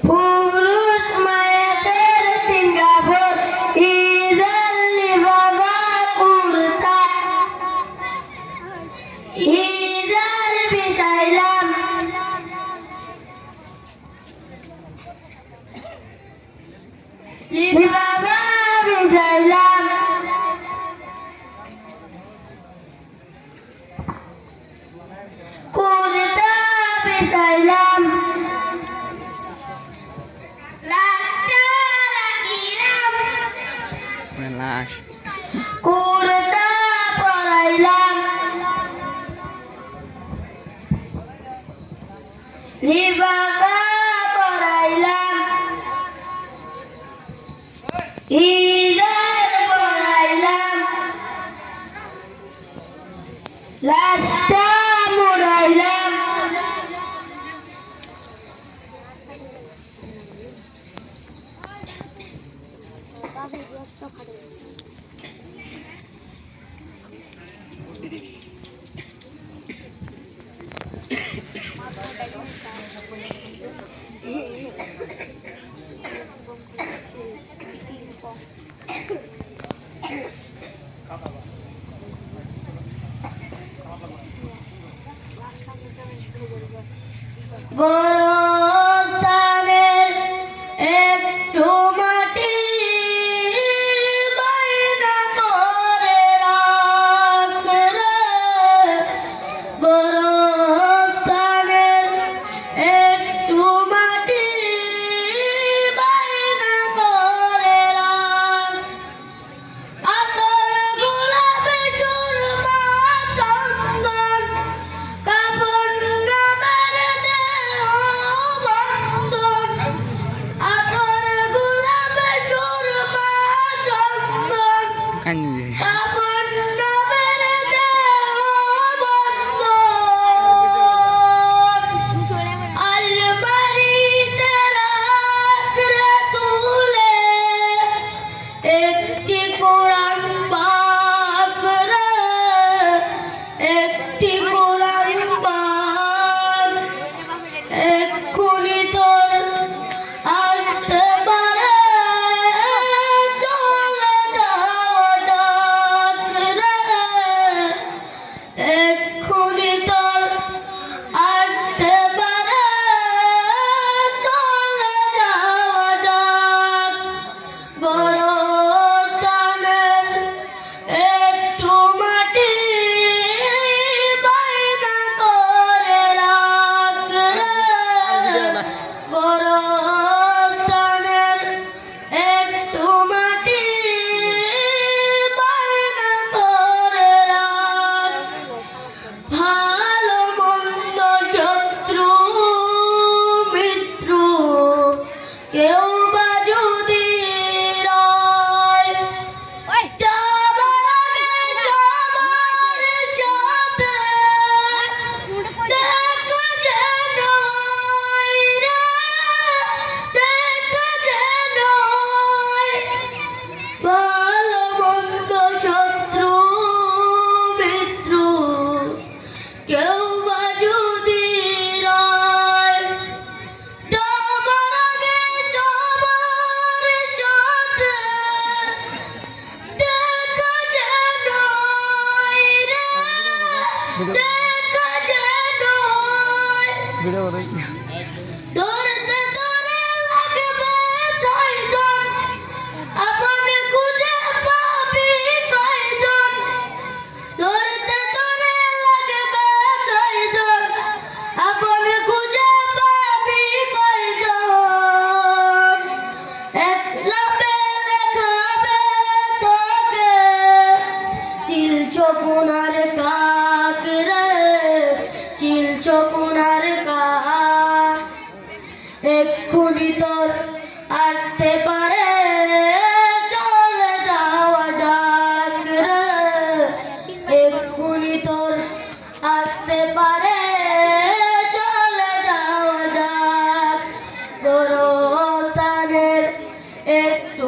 পুরুষ মায়াতের সিঙ্গাপুর ইজাল্লি বাবা কুর্তা ইজার বিসাইলাম লি বাবা বিসাইলাম কুর্তা বিসাইলাম কুর্তা পরাইলাম লিবাবা পরাইলাম ইদার পরাইলাম লাশটা মুড়াইলাম গোরস্থানের একটু মাটি বাইনা করে রাখ রে গোরস্থানের একটু মাটি বাইনা করে রাখ আতর গোলাপে সুরমা চন্দন কাপড় গামের দেহ বন্ধন আতর গোলাপে সুরমা চন্দন কাপড় গামের দেহ বন্ধন আলমারিতে রাখ রে তুলে একটি কোরআন পাক রে একটি কোরআন পাক এক্ষুনি তোর আসতে পারে চলে যাওয়া ডাক রে এক্ষুনি তোর আসতে পারে চলে যাওয়া ডাক গোরস্থানের একটু মাটি বাইনা করে রাখ রে গোরস্থানের একটু মাটি বাইনা করে রাখ ভালো মন্দ শত্রু মিত্র কেউ বা যদি রয় যাবার আগে সবার সাথে দেখা যেন হয় রে দেখা যেন হয় ভালো মন্দ শত্রু মিত্র কেউ বা যদি রয় যাবার আগে সবার সাথে দেখা যেন হয় রে দেখা যেন হয় ধরতে ধরে লাগবে ছয়জন আপনি খুঁজে পাবি কয়জন ধরতে ধরে লাগবে ছয়জন আপনি খুঁজে পাবি কয়জন একলা পেলে খাবে তোকে চিল চকুনার কাক রে চিল চকুনার কাক এক্ষুনি তোর আসতে পারে চলে যাওয়া ডাক রে এক্ষুনি তোর আসতে পারে চলে যাওয়া ডাক গোরস্থানের একটু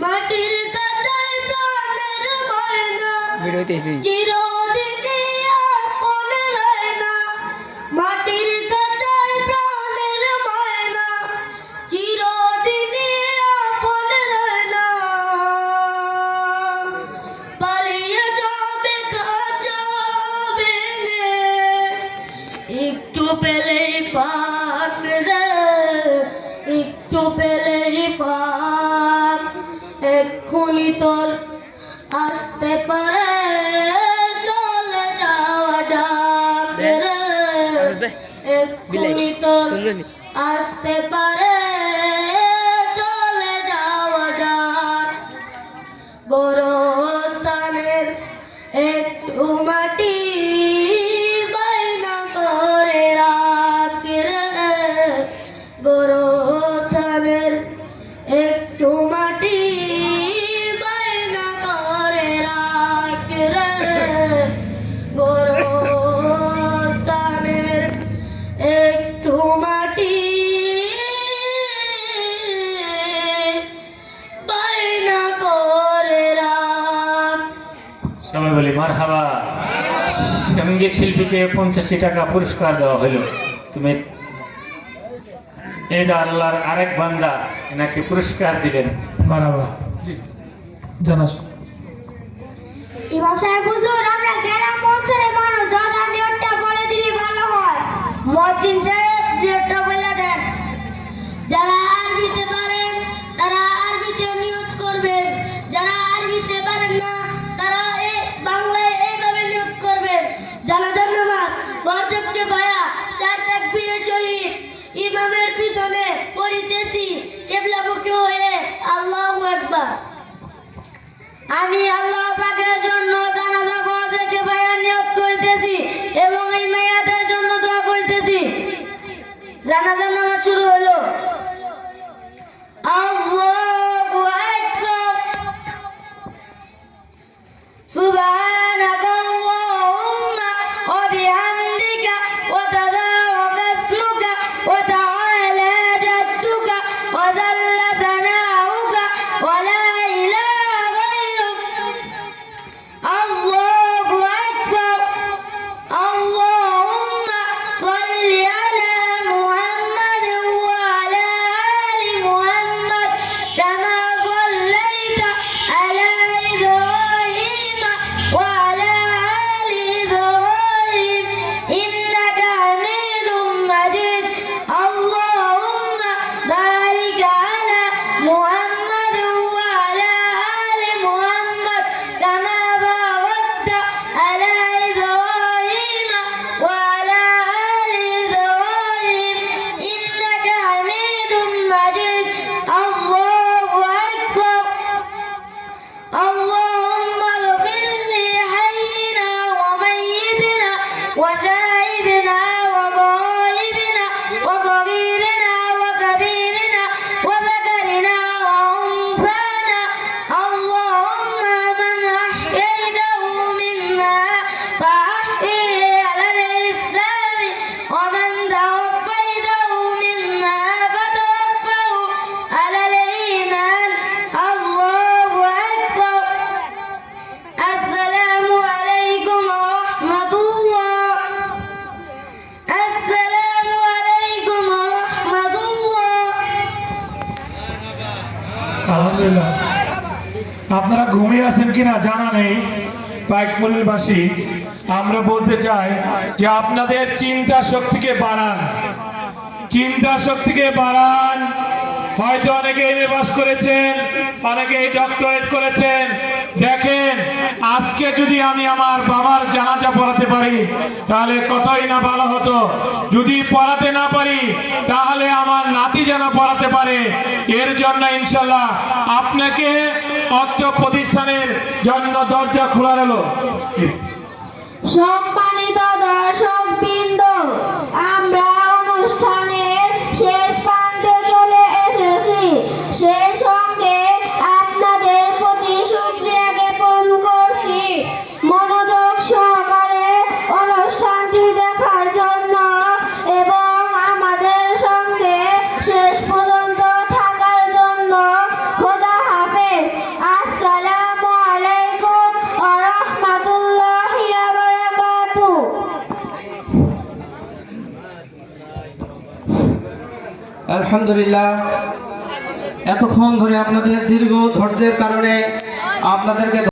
মাটির কাঁচায় প্রাণের ময়না ভিডিওতেছি চিরদিনই আপন রয় না। মাটির কাঁচায় প্রাণের ময়না চিরদিনই আপন রয় না। পালিয়ে যাবে খাঁচা ভেঙে একটু পেলেই পাক রে, একটু পেলেই পাক। এক্ষুনি তোর আসতে পারে চলে যাওয়া ডাক রে, এক্ষুনি তোর আসতে পারে চলে যাওয়া ডাক। গোরস্থানের একটু মাটি বাইনা করে রাখ রে, গোরস্থানের একটু মাটি বাইনা করে রাখ রে, গোরস্থানের একটু মাটি বাইনা করে রাখ। সবাই বলি মারহাবা। সঙ্গীত শিল্পীকে 50টি টাকা পুরস্কার দেওয়া হলো। তুমি এটা আল্লাহর আরেক বান্দা এনাকে পুরস্কার দিলেন। মারহাবা জানাস ইমাম সাহেব হুজুর, আমরা গ্রাম অঞ্চলের মানুষ, যারা নিয়তটা বলে দিলে ভালো হয়। মুয়াজ্জিন সাহেব নিয়তটা বলে দেন। যারা আরবিতে পারেন তারা আরবিতে নিয়ত করবেন, যারা আরবিতে পারেন না তারা বাংলায় এইভাবে নিয়ত করবেন। জানাজার নামাজ বরদেরকে ভায়া 4 তাকবীরে শহীদ ইমামের পিছনে পড়িতেছি কিবলামুখী হয়ে আল্লাহু আকবার। আমি আল্লাহ পাকের জন্য জানাজা পড়াকে ভাইয়া নিয়ত করিতেছি এবং এই মেয়াদের জন্য দোয়া করিতেছি। জানাজার নামাজ শুরু হলো। আল্লাহু আকবার। সুবহানাকাল্লাহুম্মা ওয়া বিহামদিকা ওয়া তাবারাকা ইসমুকা ওয়া তাআলা জাদ্দুকা ওয়া জাল্লা সানাউকা ওয়া লা ইলাহা গায়রুক। আল্লাহু আকবার। আল্লাহুম্মা সাল্লি আলা মুহাম্মাদ ওয়া আলা আলি মুহাম্মাদ কামা সাল্লাইতা আলা ইব্রাহিম ওয়া আলা আলি ইব্রাহিম ইন্নাকা হামিদুম মাজিদ। আল্লাহুম্মা বারিক আলা মুহাম্মাদ ওয়া আলা আলি মুহাম্মাদ কামা বারাকতা আলা ইব্রাহিম ওয়া আলা আলি ইব্রাহিম ইন্নাকা হামিদুম মাজিদ। আল্লাহু আকবার। اللهم اغفر لحينا وميتنا وشاهدنا وغائبنا وصغيرنا وكبيرنا وذكرنا وأنثانا. اللهم من أحييته منا فأحيه على الإسلام ومن توفيته منا فتوفه على الإيمان. الله أكبر. السلام عليكم ورحمة الله. السلام عليكم ورحمة الله. আলহামদুলিল্লাহ। আপনারা ঘুমিয়ে আছেন কিনা জানা নেই। পাইকমুড়িবাসী আমরা বলতে চাই যে আপনাদের চিন্তা শক্তিকে বাড়ান, চিন্তা শক্তিকে বাড়ান। হয়তো অনেকে এমএ পাস করেছেন, অনেকে ডক্টরেট করেছেন। দেখেন, আজকে যদি আমি আমার বাবার জানাজা পড়াতে পারি তাহলে কতই না ভালো হতো। যদি পড়াতে না পারি তাহলে আমার নাতি যেন পড়াতে পারে। এর জন্য ইনশাল্লাহ আপনাকে অর্থ প্রতিষ্ঠানের জন্য দরজা খোলা রইল। সম্মানিত দর্শকবৃন্দ, আমরা অনুষ্ঠানের শেষ প্রান্তে চলে এসেছি। সেই সঙ্গে আপনাদের প্রতি শুকরিয়া জ্ঞাপন করছি মনোযোগ সহকারে অনুষ্ঠানটি দেখার জন্য এবং আমাদের সঙ্গে শেষ পর্যন্ত থাকার জন্য। খোদা হাফেজ। আলহামদুলিল্লাহ, এতক্ষণ ধরে আপনাদের দীর্ঘ ধৈর্যের কারণে আপনাদেরকে